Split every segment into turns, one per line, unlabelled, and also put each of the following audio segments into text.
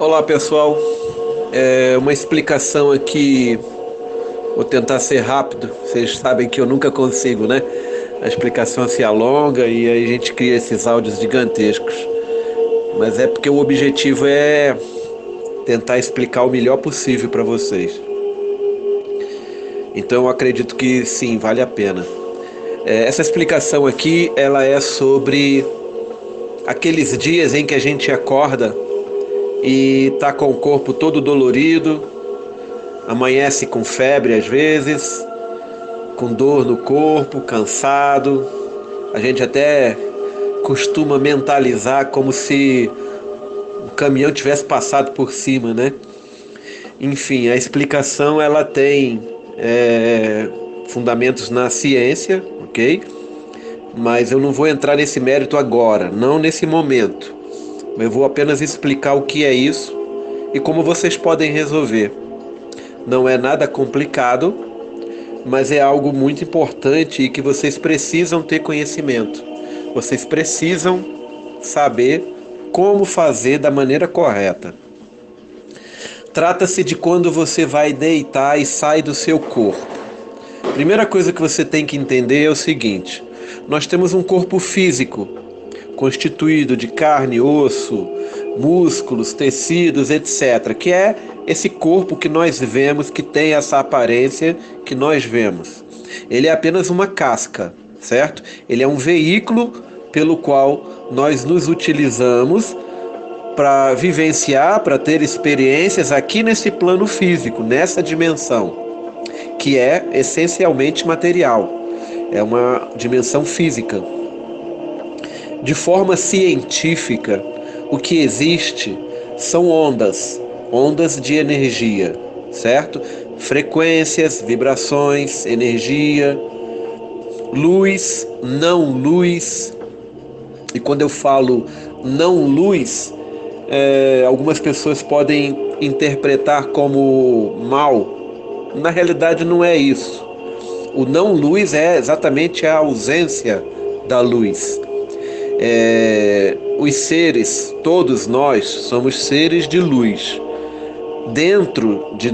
Olá pessoal, uma explicação aqui, vou tentar ser rápido, vocês sabem que eu nunca consigo, né? A explicação se alonga e aí a gente cria esses áudios gigantescos, mas é porque o objetivo é tentar explicar o melhor possível para vocês. Então eu acredito que sim, vale a pena. Essa explicação aqui, ela é sobre aqueles dias em que a gente acorda e tá com o corpo todo dolorido, amanhece com febre às vezes, com dor no corpo, cansado. A gente até costuma mentalizar como se o caminhão tivesse passado por cima, né? Enfim, a explicação ela tem fundamentos na ciência, ok? Mas eu não vou entrar nesse mérito agora, não nesse momento. Eu vou apenas explicar o que é isso e como vocês podem resolver. Não é nada complicado, mas é algo muito importante e que vocês precisam ter conhecimento. Vocês precisam saber como fazer da maneira correta. Trata-se de quando você vai deitar e sai do seu corpo. Primeira coisa que você tem que entender é o seguinte: nós temos um corpo físico, constituído de carne, osso, músculos, tecidos, etc., que é esse corpo que nós vemos, que tem essa aparência que nós vemos. Ele é apenas uma casca, certo? Ele é um veículo pelo qual nós nos utilizamos para vivenciar, para ter experiências aqui nesse plano físico, nessa dimensão, que é essencialmente material. É uma dimensão física. De forma científica, o que existe são ondas, ondas de energia, certo? Frequências, vibrações, energia, luz, não luz. E quando eu falo não luz, algumas pessoas podem interpretar como mal. Na realidade, não é isso. O não luz é exatamente a ausência da luz. Os seres, todos nós, somos seres de luz. Dentro de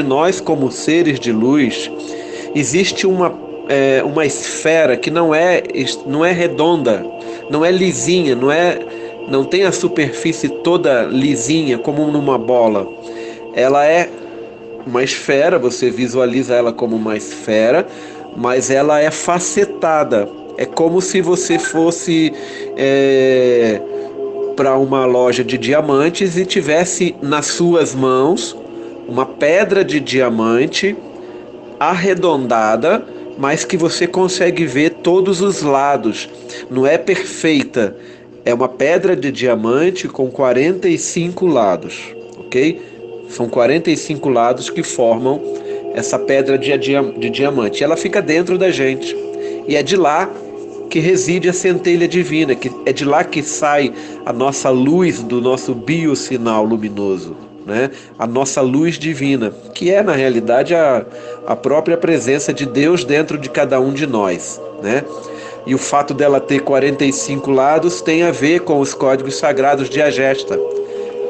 nós como seres de luz, existe uma esfera que não é redonda, não é lisinha, não tem a superfície toda lisinha como numa bola. Ela é uma esfera, você visualiza ela como uma esfera, mas ela é facetada. É como se você fosse para uma loja de diamantes e tivesse nas suas mãos uma pedra de diamante arredondada, mas que você consegue ver todos os lados. Não é perfeita. É uma pedra de diamante com 45 lados, ok? São 45 lados que formam essa pedra de diamante. Ela fica dentro da gente. E é de lá que reside a centelha divina, que é de lá que sai a nossa luz do nosso biosinal luminoso, né? A nossa luz divina, que é na realidade a própria presença de Deus dentro de cada um de nós, né? E o fato dela ter 45 lados tem a ver com os códigos sagrados de Agesta.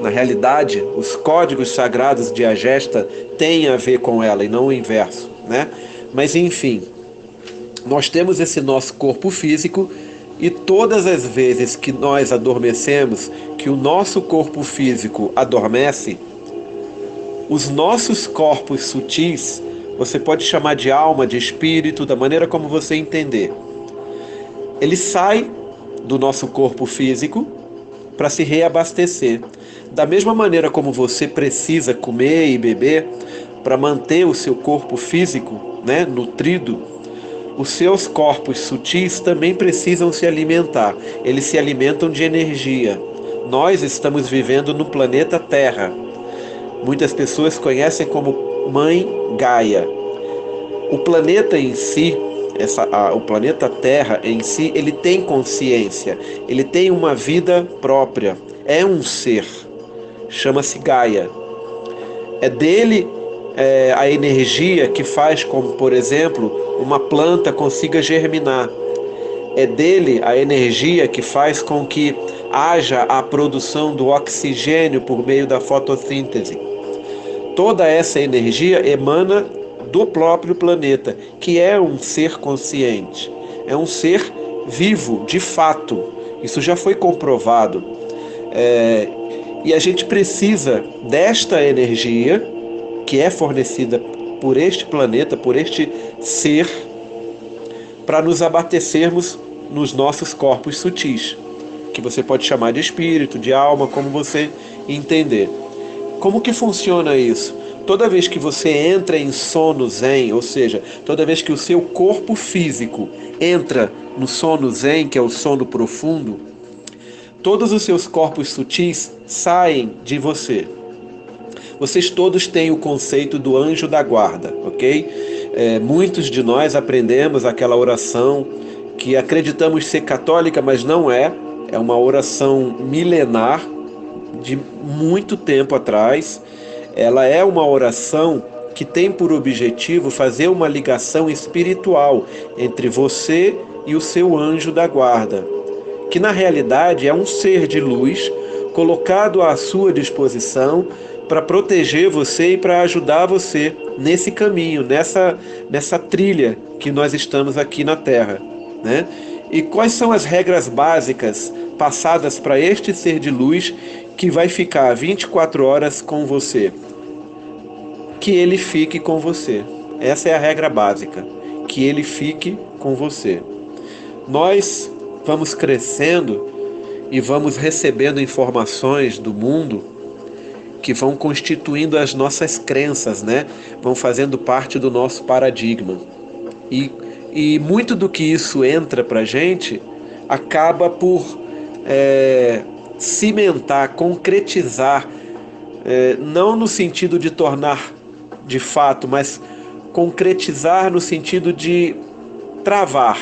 Na realidade, os códigos sagrados de Agesta têm a ver com ela e não o inverso, né? Mas enfim, nós temos esse nosso corpo físico e todas as vezes que nós adormecemos, que o nosso corpo físico adormece, os nossos corpos sutis, você pode chamar de alma, de espírito, da maneira como você entender, ele sai do nosso corpo físico para se reabastecer. Da mesma maneira como você precisa comer e beber para manter o seu corpo físico, né, nutrido, os seus corpos sutis também precisam se alimentar. Eles se alimentam de energia. Nós estamos vivendo no planeta Terra. Muitas pessoas conhecem como Mãe Gaia. O planeta em si, o planeta Terra em si, ele tem consciência. Ele tem uma vida própria. É um ser. Chama-se Gaia. É dele a energia que faz com, por exemplo, uma planta consiga germinar. É dele a energia que faz com que haja a produção do oxigênio por meio da fotossíntese. Toda essa energia emana do próprio planeta, que é um ser consciente, é um ser vivo, de fato. Isso já foi comprovado. E a gente precisa desta energia que é fornecida por este planeta, por este ser, para nos abastecermos nos nossos corpos sutis, que você pode chamar de espírito, de alma, como você entender. Como que funciona isso? Toda vez que você entra em sono zen, ou seja, toda vez que o seu corpo físico entra no sono zen, que é o sono profundo, todos os seus corpos sutis saem de você. Vocês todos têm o conceito do anjo da guarda, ok? Muitos de nós aprendemos aquela oração que acreditamos ser católica, mas não é. É uma oração milenar de muito tempo atrás. Ela é uma oração que tem por objetivo fazer uma ligação espiritual entre você e o seu anjo da guarda, que na realidade é um ser de luz colocado à sua disposição para proteger você e para ajudar você nesse caminho, nessa trilha que nós estamos aqui na Terra, né? E quais são as regras básicas passadas para este ser de luz que vai ficar 24 horas com você? Que ele fique com você. Essa é a regra básica, que ele fique com você. Nós vamos crescendo e vamos recebendo informações do mundo que vão constituindo as nossas crenças, né? Vão fazendo parte do nosso paradigma. E muito do que isso entra para a gente acaba por cimentar, concretizar, não no sentido de tornar de fato, mas concretizar no sentido de travar,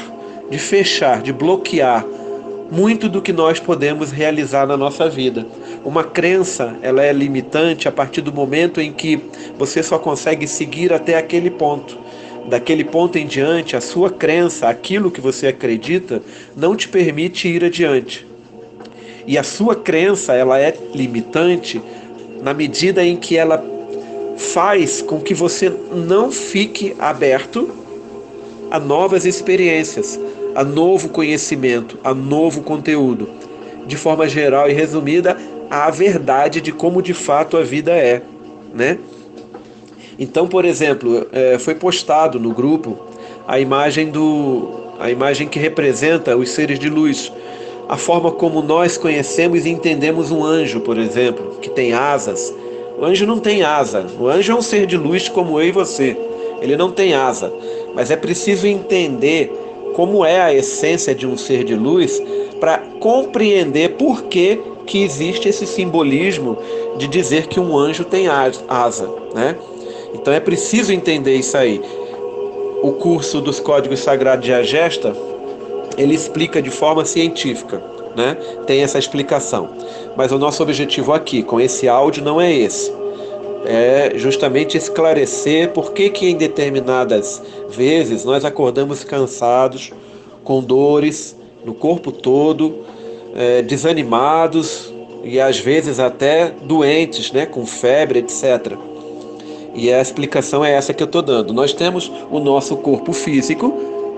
de fechar, de bloquear muito do que nós podemos realizar na nossa vida. Uma crença, ela é limitante a partir do momento em que você só consegue seguir até aquele ponto. Daquele ponto em diante, a sua crença, aquilo que você acredita, não te permite ir adiante. E a sua crença, ela é limitante na medida em que ela faz com que você não fique aberto a novas experiências, a novo conhecimento, a novo conteúdo. De forma geral e resumida, a verdade de como de fato a vida é, né? Então, por exemplo, foi postado no grupo a imagem que representa os seres de luz, a forma como nós conhecemos e entendemos um anjo, por exemplo, que tem asas. O anjo não tem asa. O anjo é um ser de luz como eu e você. Ele não tem asa. Mas é preciso entender como é a essência de um ser de luz para compreender por que existe esse simbolismo de dizer que um anjo tem asa, né? Então é preciso entender isso aí. O curso dos Códigos Sagrados de Agesta, ele explica de forma científica, né? Tem essa explicação. Mas o nosso objetivo aqui, com esse áudio, não é esse. É justamente esclarecer por que em determinadas vezes nós acordamos cansados, com dores no corpo todo, desanimados e às vezes até doentes, né? Com febre, etc. E a explicação é essa que eu estou dando. Nós temos o nosso corpo físico,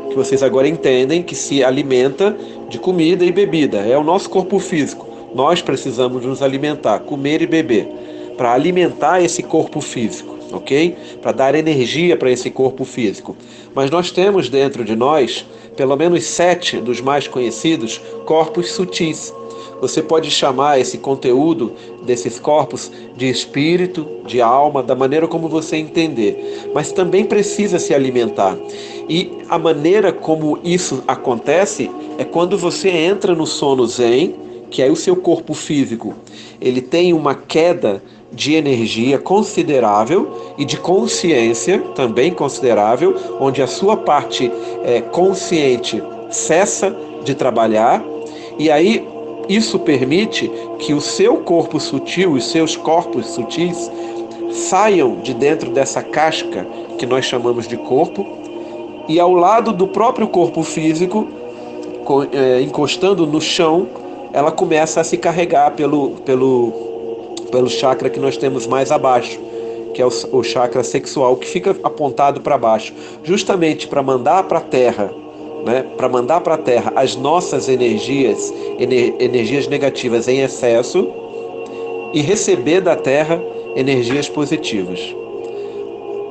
que vocês agora entendem, que se alimenta de comida e bebida. É o nosso corpo físico. Nós precisamos nos alimentar, comer e beber, para alimentar esse corpo físico, ok? Para dar energia para esse corpo físico. Mas nós temos dentro de nós, pelo menos 7 dos mais conhecidos, corpos sutis. Você pode chamar esse conteúdo desses corpos de espírito, de alma, da maneira como você entender. Mas também precisa se alimentar. E a maneira como isso acontece é quando você entra no sono zen, que aí o seu corpo físico ele tem uma queda de energia considerável e de consciência também considerável, onde a sua parte consciente cessa de trabalhar, e aí isso permite que o seu corpo sutil, os seus corpos sutis, saiam de dentro dessa casca que nós chamamos de corpo, e ao lado do próprio corpo físico encostando no chão, ela começa a se carregar pelo chakra que nós temos mais abaixo, que é o chakra sexual, que fica apontado para baixo, justamente para mandar para a Terra, né? Para mandar para a Terra as nossas energias, energias negativas em excesso, e receber da Terra energias positivas.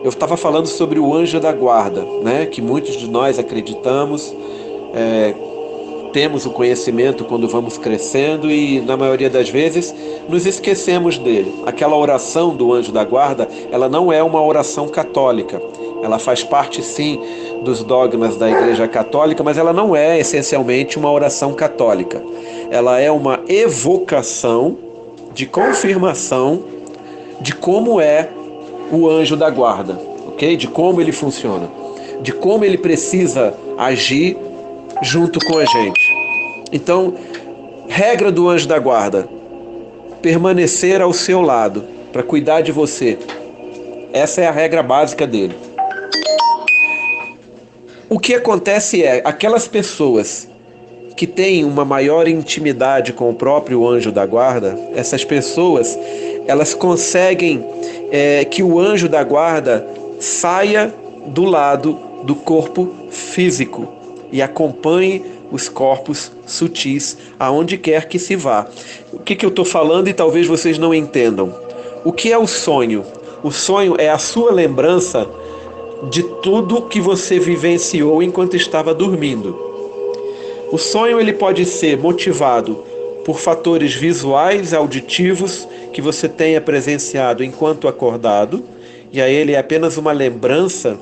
Eu estava falando sobre o anjo da guarda, né? Que muitos de nós acreditamos, temos o conhecimento quando vamos crescendo e, na maioria das vezes, nos esquecemos dele. Aquela oração do anjo da guarda, ela não é uma oração católica. Ela faz parte, sim, dos dogmas da Igreja Católica, mas ela não é essencialmente uma oração católica. Ela é uma evocação de confirmação de como é o anjo da guarda, ok? De como ele funciona, de como ele precisa agir junto com a gente. Então, regra do anjo da guarda: permanecer ao seu lado para cuidar de você. Essa é a regra básica dele. O que acontece é, aquelas pessoas que têm uma maior intimidade com o próprio anjo da guarda, essas pessoas, elas conseguem que o anjo da guarda saia do lado do corpo físico e acompanhe os corpos sutis aonde quer que se vá. O que eu estou falando e talvez vocês não entendam? O que é o sonho? O sonho é a sua lembrança de tudo que você vivenciou enquanto estava dormindo. O sonho ele pode ser motivado por fatores visuais, auditivos que você tenha presenciado enquanto acordado, e aí ele é apenas uma lembrança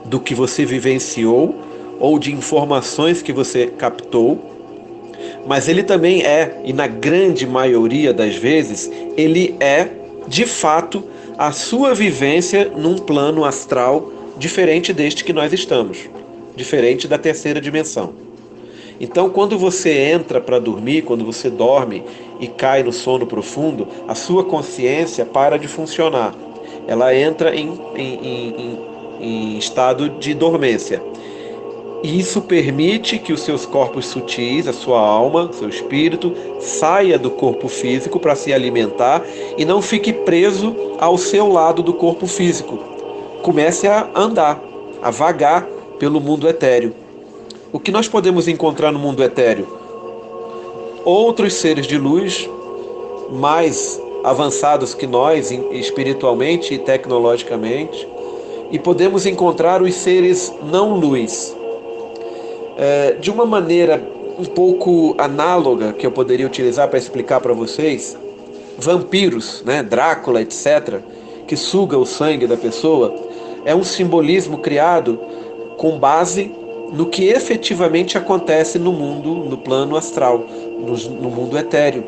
do que você vivenciou ou de informações que você captou, mas ele também é, e na grande maioria das vezes, ele é, de fato, a sua vivência num plano astral diferente deste que nós estamos, diferente da terceira dimensão. Então, quando você entra para dormir, quando você dorme e cai no sono profundo, a sua consciência para de funcionar. Ela entra em estado de dormência. E isso permite que os seus corpos sutis, a sua alma, seu espírito, saia do corpo físico para se alimentar e não fique preso ao seu lado do corpo físico. Comece a andar, a vagar pelo mundo etéreo. O que nós podemos encontrar no mundo etéreo? Outros seres de luz mais avançados que nós, espiritualmente e tecnologicamente, e podemos encontrar os seres não luz. De uma maneira um pouco análoga que eu poderia utilizar para explicar para vocês, vampiros, né, Drácula, etc., que suga o sangue da pessoa, é um simbolismo criado com base no que efetivamente acontece no mundo, no plano astral, no mundo etéreo.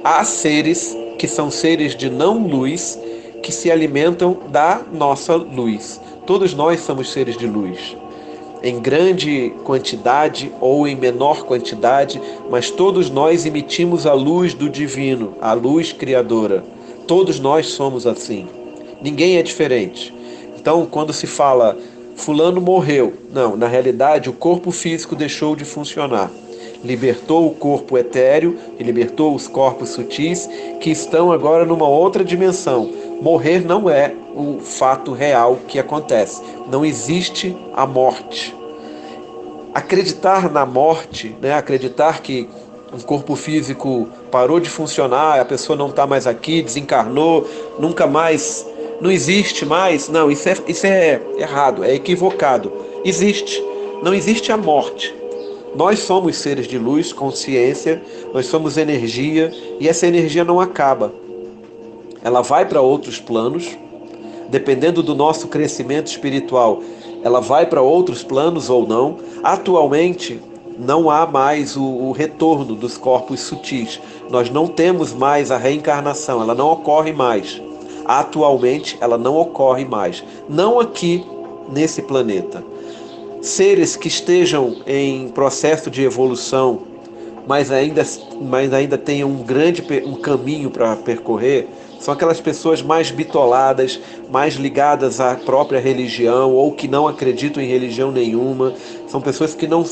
Há seres que são seres de não luz que se alimentam da nossa luz. Todos nós somos seres de luz, em grande quantidade ou em menor quantidade, mas todos nós emitimos a luz do divino, a luz criadora. Todos nós somos assim. Ninguém é diferente. Então, quando se fala fulano morreu, não, na realidade o corpo físico deixou de funcionar. Libertou o corpo etéreo e libertou os corpos sutis que estão agora numa outra dimensão. Morrer não é o fato real que acontece. Não existe a morte. Acreditar na morte, né? Acreditar que um corpo físico parou de funcionar, a pessoa não está mais aqui, desencarnou, nunca mais, não existe mais. Não, isso é errado, é equivocado. Existe. Não existe a morte. Nós somos seres de luz, consciência, nós somos energia e essa energia não acaba. Ela vai para outros planos, dependendo do nosso crescimento espiritual, ela vai para outros planos ou não. Atualmente, não há mais o retorno dos corpos sutis. Nós não temos mais a reencarnação, ela não ocorre mais. Atualmente, ela não ocorre mais. Não aqui, nesse planeta. Seres que estejam em processo de evolução, mas ainda tenham um caminho para percorrer, são aquelas pessoas mais bitoladas, mais ligadas à própria religião ou que não acreditam em religião nenhuma. São pessoas que não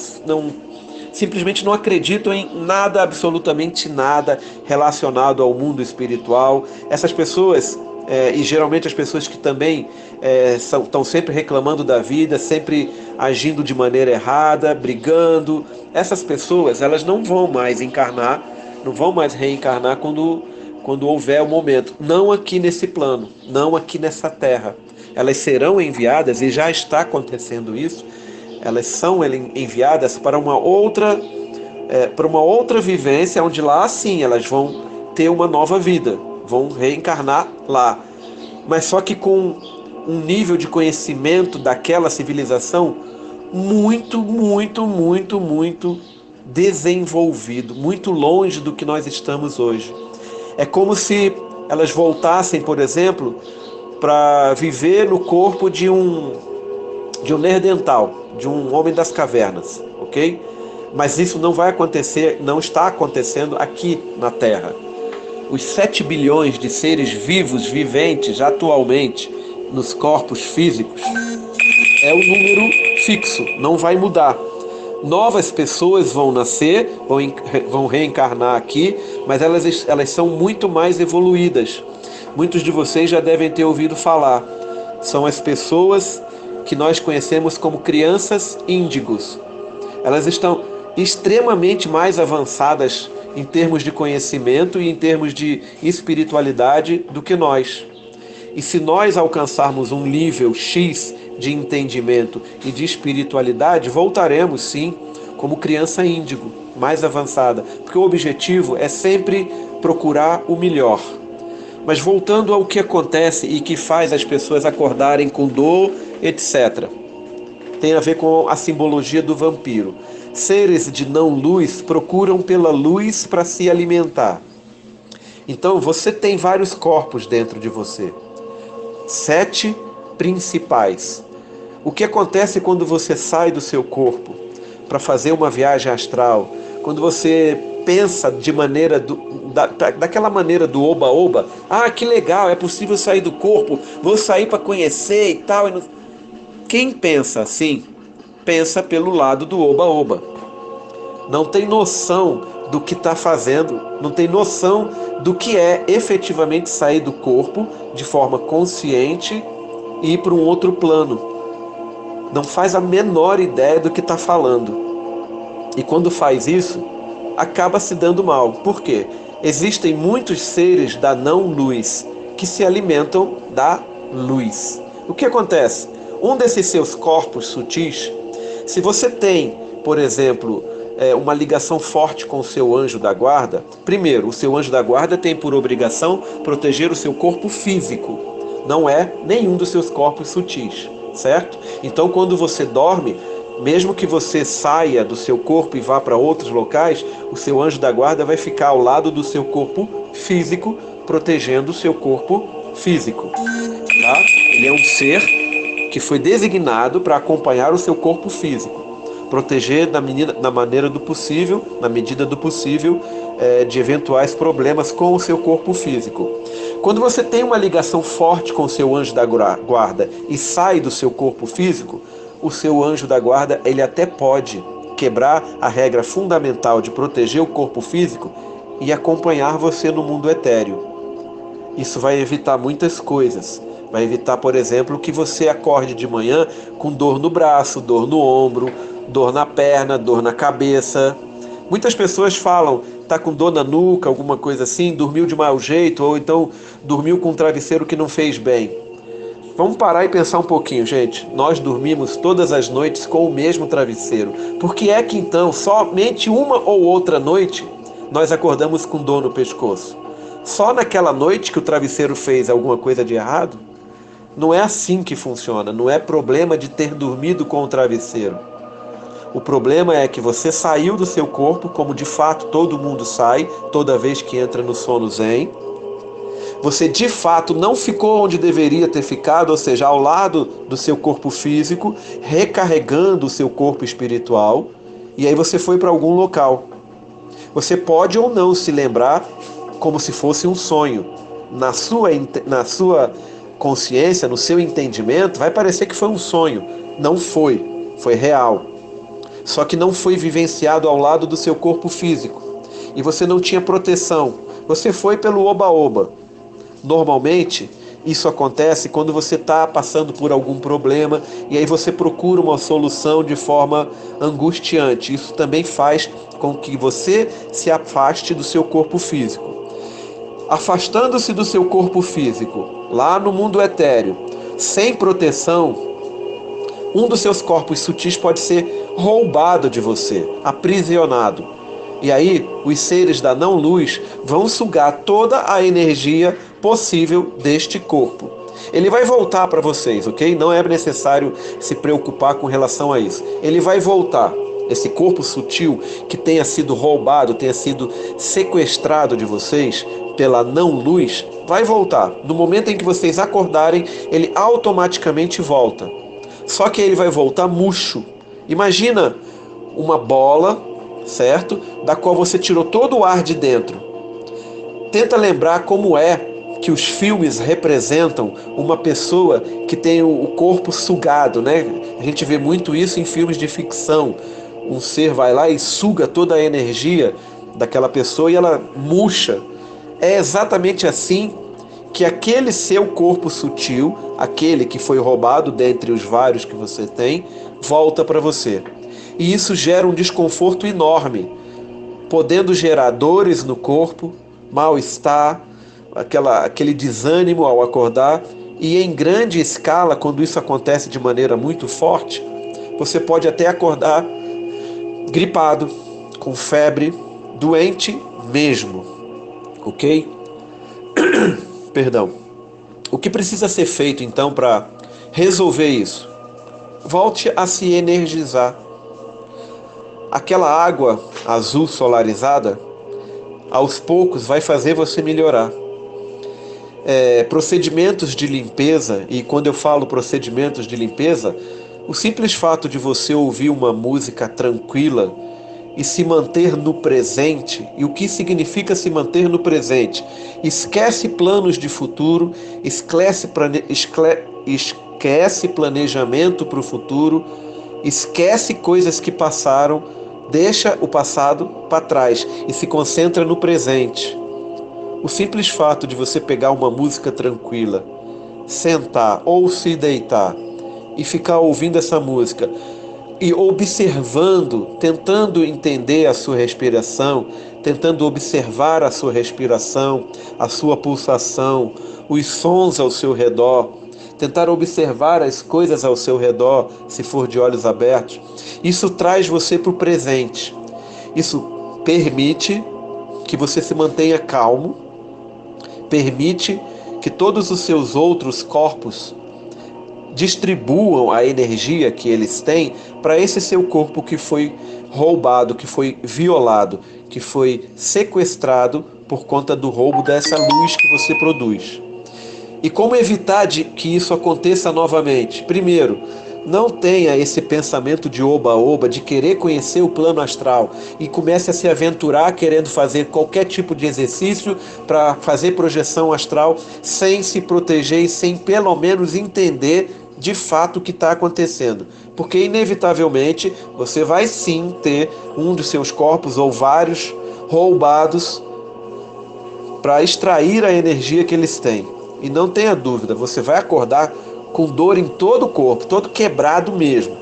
simplesmente não acreditam em nada, absolutamente nada relacionado ao mundo espiritual. Essas pessoas, e geralmente as pessoas que também estão sempre reclamando da vida, sempre agindo de maneira errada, brigando, essas pessoas, elas não vão mais encarnar, não vão mais reencarnar quando houver o momento. Não aqui nesse plano, não aqui nessa terra. Elas serão enviadas, e já está acontecendo isso, elas são enviadas para uma outra vivência, onde lá sim elas vão ter uma nova vida, vão reencarnar lá. Mas só que com um nível de conhecimento daquela civilização muito, muito, muito, muito desenvolvido, muito longe do que nós estamos hoje. É como se elas voltassem, por exemplo, para viver no corpo de um Neandertal, de um homem das cavernas, ok? Mas isso não vai acontecer, não está acontecendo aqui na Terra. Os 7 bilhões de seres vivos, viventes, atualmente, nos corpos físicos, é um número fixo, não vai mudar. Novas pessoas vão nascer, vão reencarnar aqui, mas elas são muito mais evoluídas. Muitos de vocês já devem ter ouvido falar. São as pessoas que nós conhecemos como crianças índigos. Elas estão extremamente mais avançadas em termos de conhecimento e em termos de espiritualidade do que nós. E se nós alcançarmos um nível X de entendimento e de espiritualidade, voltaremos sim como criança índigo, mais avançada, porque o objetivo é sempre procurar o melhor. Mas voltando ao que acontece e que faz as pessoas acordarem com dor, etc. Tem a ver com a simbologia do vampiro. Seres de não luz procuram pela luz para se alimentar. Então você tem vários corpos dentro de você. 7 principais. O que acontece quando você sai do seu corpo para fazer uma viagem astral? Quando você pensa de maneira daquela maneira do oba-oba, que legal, é possível sair do corpo, vou sair para conhecer e tal. Quem pensa assim, pensa pelo lado do oba-oba. Não tem noção do que está fazendo, não tem noção do que é efetivamente sair do corpo de forma consciente e ir para um outro plano. Não faz a menor ideia do que está falando. E quando faz isso, acaba se dando mal. Por quê? Existem muitos seres da não-luz que se alimentam da luz. O que acontece? Um desses seus corpos sutis, se você tem, por exemplo, uma ligação forte com o seu anjo da guarda, primeiro, o seu anjo da guarda tem por obrigação proteger o seu corpo físico, não é nenhum dos seus corpos sutis, certo? Então, quando você dorme, mesmo que você saia do seu corpo e vá para outros locais, o seu anjo da guarda vai ficar ao lado do seu corpo físico, protegendo o seu corpo físico, tá? Ele é um ser que foi designado para acompanhar o seu corpo físico, proteger na maneira do possível, na medida do possível, de eventuais problemas com o seu corpo físico. Quando você tem uma ligação forte com o seu anjo da guarda e sai do seu corpo físico, o seu anjo da guarda, ele até pode quebrar a regra fundamental de proteger o corpo físico e acompanhar você no mundo etéreo. Isso vai evitar muitas coisas. Vai evitar, por exemplo, que você acorde de manhã com dor no braço, dor no ombro, dor na perna, dor na cabeça. Muitas pessoas falam, tá com dor na nuca, alguma coisa assim, dormiu de mau jeito, ou então dormiu com um travesseiro que não fez bem. Vamos parar e pensar um pouquinho, gente. Nós dormimos todas as noites com o mesmo travesseiro. Por que é que então, somente uma ou outra noite, nós acordamos com dor no pescoço? Só naquela noite que o travesseiro fez alguma coisa de errado? Não é assim que funciona, não é problema de ter dormido com o travesseiro. O problema é que você saiu do seu corpo, como de fato todo mundo sai, toda vez que entra no sono zen. Você de fato não ficou onde deveria ter ficado, ou seja, ao lado do seu corpo físico, recarregando o seu corpo espiritual, e aí você foi para algum local. Você pode ou não se lembrar como se fosse um sonho. Na sua consciência, no seu entendimento, vai parecer que foi um sonho. Não foi, foi real. só que não foi vivenciado ao lado do seu corpo físico. E você não tinha proteção. Você foi pelo oba-oba. Normalmente, isso acontece quando você está passando por algum problema e aí você procura uma solução de forma angustiante. Isso também faz com que você se afaste do seu corpo físico. Afastando-se do seu corpo físico, lá no mundo etéreo, sem proteção, um dos seus corpos sutis pode ser roubado de você, aprisionado. E aí, os seres da não-luz vão sugar toda a energia possível deste corpo. Ele vai voltar para vocês, ok? Não é necessário se preocupar com relação a isso. Ele vai voltar. Esse corpo sutil que tenha sido roubado, tenha sido sequestrado de vocês pela não-luz, vai voltar. No momento em que vocês acordarem, ele automaticamente volta. Só que ele vai voltar murcho. Imagina uma bola, certo? Da qual você tirou todo o ar de dentro. Tenta lembrar como é que os filmes representam uma pessoa que tem o corpo sugado, né? A gente vê muito isso em filmes de ficção. Um ser vai lá e suga toda a energia daquela pessoa e ela murcha. É exatamente assim que aquele seu corpo sutil, aquele que foi roubado dentre os vários que você tem, volta para você. E isso gera um desconforto enorme, podendo gerar dores no corpo, mal-estar, aquele desânimo ao acordar. E em grande escala, quando isso acontece de maneira muito forte, você pode até acordar gripado, com febre, doente mesmo, ok? Perdão. O que precisa ser feito então para resolver isso? Volte a se energizar. Aquela água azul solarizada, aos poucos vai fazer você melhorar. Procedimentos de limpeza, e quando eu falo procedimentos de limpeza, o simples fato de você ouvir uma música tranquila e se manter no presente. E o que significa se manter no presente? Esquece planos de futuro, esquece planejamento para o futuro, esquece coisas que passaram, deixa o passado para trás e se concentra no presente. O simples fato de você pegar uma música tranquila, sentar ou se deitar e ficar ouvindo essa música e observando, tentando entender a sua respiração, tentando observar a sua respiração, a sua pulsação, os sons ao seu redor, tentar observar as coisas ao seu redor, se for de olhos abertos, isso traz você para o presente. Isso permite que você se mantenha calmo, permite que todos os seus outros corpos distribuam a energia que eles têm para esse seu corpo que foi roubado, que foi violado, que foi sequestrado por conta do roubo dessa luz que você produz. E como evitar que isso aconteça novamente? Primeiro, não tenha esse pensamento de oba-oba, de querer conhecer o plano astral e comece a se aventurar querendo fazer qualquer tipo de exercício para fazer projeção astral sem se proteger e sem pelo menos entender de fato o que está acontecendo. Porque inevitavelmente você vai sim ter um dos seus corpos ou vários roubados para extrair a energia que eles têm. E não tenha dúvida, você vai acordar com dor em todo o corpo, todo quebrado mesmo.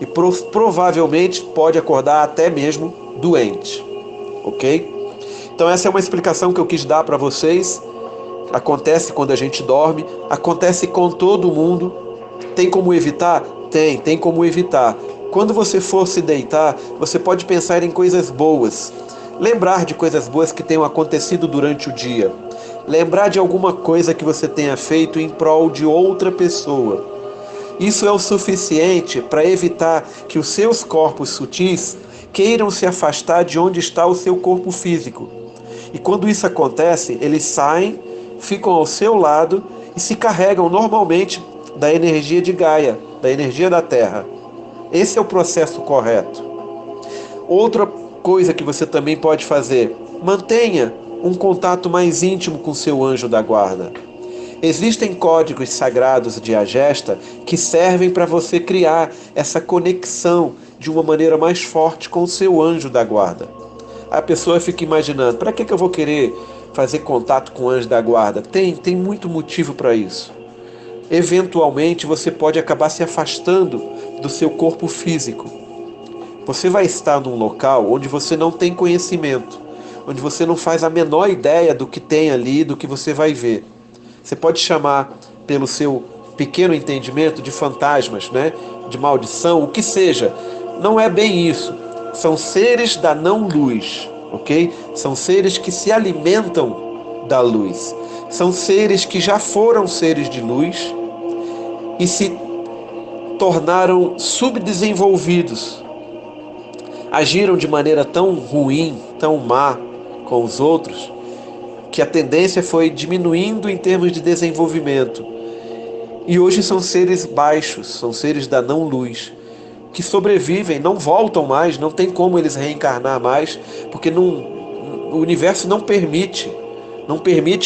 E provavelmente pode acordar até mesmo doente, ok? Então essa é uma explicação que eu quis dar para vocês. Acontece quando a gente dorme, acontece com todo mundo. Tem como evitar? Tem como evitar. Quando você for se deitar, você pode pensar em coisas boas. Lembrar de coisas boas que tenham acontecido durante o dia. Lembrar de alguma coisa que você tenha feito em prol de outra pessoa. Isso é o suficiente para evitar que os seus corpos sutis queiram se afastar de onde está o seu corpo físico. E quando isso acontece, eles saem, ficam ao seu lado e se carregam normalmente da energia de Gaia, da energia da Terra. Esse é o processo correto. Outra coisa que você também pode fazer, mantenha um contato mais íntimo com seu anjo da guarda. Existem códigos sagrados de Agesta que servem para você criar essa conexão, de uma maneira mais forte com o seu anjo da guarda. A pessoa fica imaginando, para que eu vou querer fazer contato com o anjo da guarda? Tem muito motivo para isso. Eventualmente você pode acabar se afastando do seu corpo físico. Você vai estar num local onde você não tem conhecimento, onde você não faz a menor ideia do que tem ali, do que você vai ver. Você pode chamar, pelo seu pequeno entendimento, de fantasmas, né? De maldição, o que seja. Não é bem isso. São seres da não-luz, ok? São seres que se alimentam da luz. São seres que já foram seres de luz e se tornaram subdesenvolvidos. Agiram de maneira tão ruim, tão má com os outros, que a tendência foi diminuindo em termos de desenvolvimento. E hoje são seres baixos, são seres da não-luz, que sobrevivem, não voltam mais, não tem como eles reencarnar mais, porque o universo não permite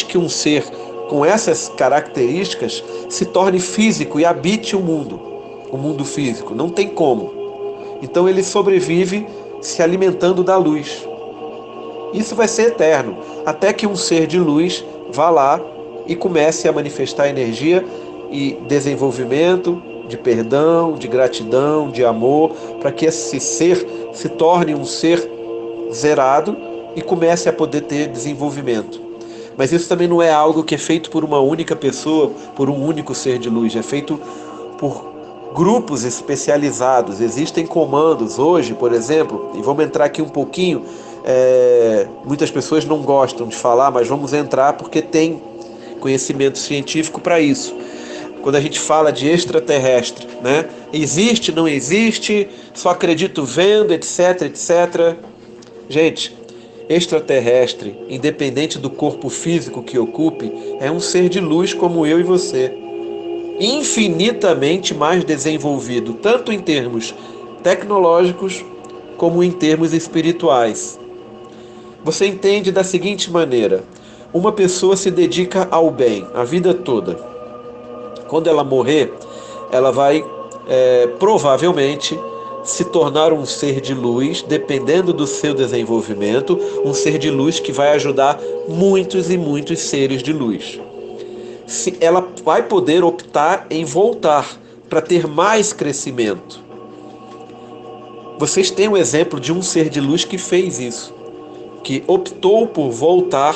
que um ser com essas características se torne físico e habite o mundo físico, não tem como. Então ele sobrevive se alimentando da luz. Isso vai ser eterno, até que um ser de luz vá lá e comece a manifestar energia e desenvolvimento, de perdão, de gratidão, de amor, para que esse ser se torne um ser zerado e comece a poder ter desenvolvimento. Mas isso também não é algo que é feito por uma única pessoa, por um único ser de luz, é feito por grupos especializados. Existem comandos hoje, por exemplo, e vamos entrar aqui um pouquinho, muitas pessoas não gostam de falar, mas vamos entrar porque tem conhecimento científico para isso. Quando a gente fala de extraterrestre, né? Existe, não existe, só acredito vendo, etc, etc. Gente, extraterrestre, independente do corpo físico que ocupe, é um ser de luz como eu e você. Infinitamente mais desenvolvido, tanto em termos tecnológicos como em termos espirituais. Você entende da seguinte maneira: uma pessoa se dedica ao bem a vida toda. Quando ela morrer, ela vai provavelmente se tornar um ser de luz, dependendo do seu desenvolvimento, um ser de luz que vai ajudar muitos e muitos seres de luz. Ela vai poder optar em voltar para ter mais crescimento. Vocês têm um exemplo de um ser de luz que fez isso, que optou por voltar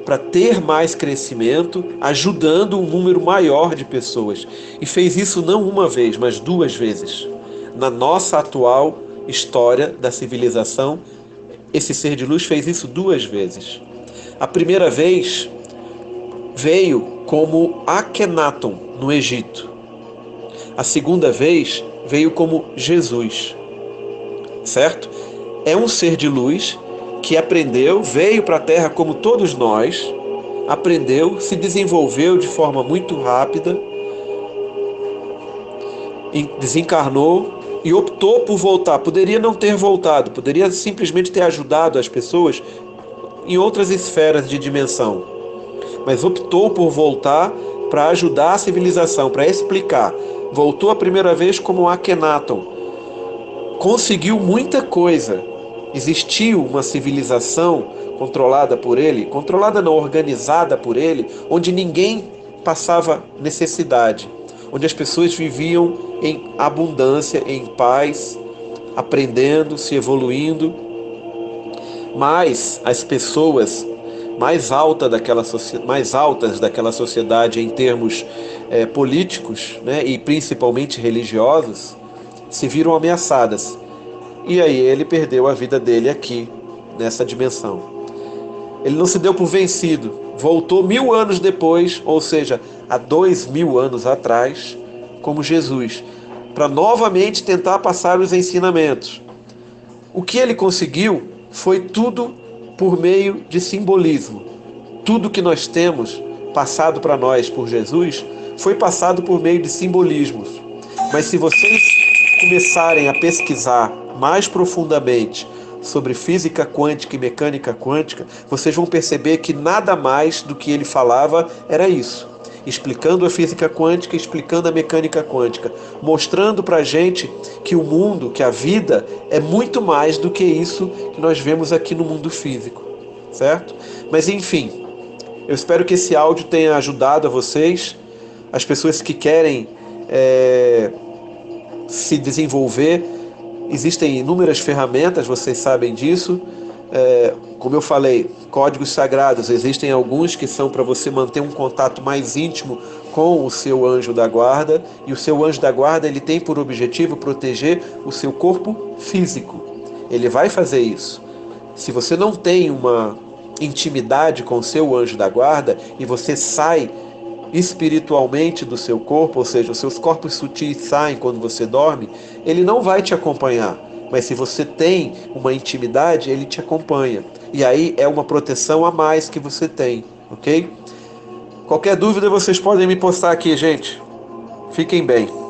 para ter mais crescimento, ajudando um número maior de pessoas. E fez isso não uma vez, mas 2 vezes. Na nossa atual história da civilização, esse ser de luz fez isso 2 vezes. A primeira vez veio como Akhenaton, no Egito. A segunda vez veio como Jesus. Certo? É um ser de luz que aprendeu, veio para a Terra como todos nós, aprendeu, se desenvolveu de forma muito rápida, desencarnou e optou por voltar. Poderia não ter voltado, poderia simplesmente ter ajudado as pessoas em outras esferas de dimensão, mas optou por voltar para ajudar a civilização, para explicar. Voltou a primeira vez como Akhenaton. Conseguiu muita coisa. Existiu uma civilização controlada por ele, controlada não, organizada por ele, onde ninguém passava necessidade, onde as pessoas viviam em abundância, em paz, aprendendo, se evoluindo. Mas as pessoas mais altas daquela sociedade em termos políticos, né, e principalmente religiosos, se viram ameaçadas. E aí ele perdeu a vida dele aqui, nessa dimensão. Ele não se deu por vencido. Voltou 1000 anos depois, ou seja, há 2000 anos atrás, como Jesus, para novamente tentar passar os ensinamentos. O que ele conseguiu foi tudo por meio de simbolismo. Tudo que nós temos passado para nós por Jesus foi passado por meio de simbolismos. Mas se vocês começarem a pesquisar mais profundamente sobre física quântica e mecânica quântica, vocês vão perceber que nada mais do que ele falava era isso. explicando a física quântica, explicando a mecânica quântica, mostrando para a gente que o mundo, que a vida é muito mais do que isso que nós vemos aqui no mundo físico, certo? Mas enfim, eu espero que esse áudio tenha ajudado a vocês, as pessoas que querem se desenvolver. Existem inúmeras ferramentas, vocês sabem disso. Como eu falei, códigos sagrados, existem alguns que são para você manter um contato mais íntimo com o seu anjo da guarda, e o seu anjo da guarda ele tem por objetivo proteger o seu corpo físico. Ele vai fazer isso. Se você não tem uma intimidade com o seu anjo da guarda e você sai espiritualmente do seu corpo, ou seja, os seus corpos sutis saem quando você dorme, ele não vai te acompanhar. Mas se você tem uma intimidade, ele te acompanha. E aí é uma proteção a mais que você tem, ok? Qualquer dúvida vocês podem me postar aqui, gente. Fiquem bem.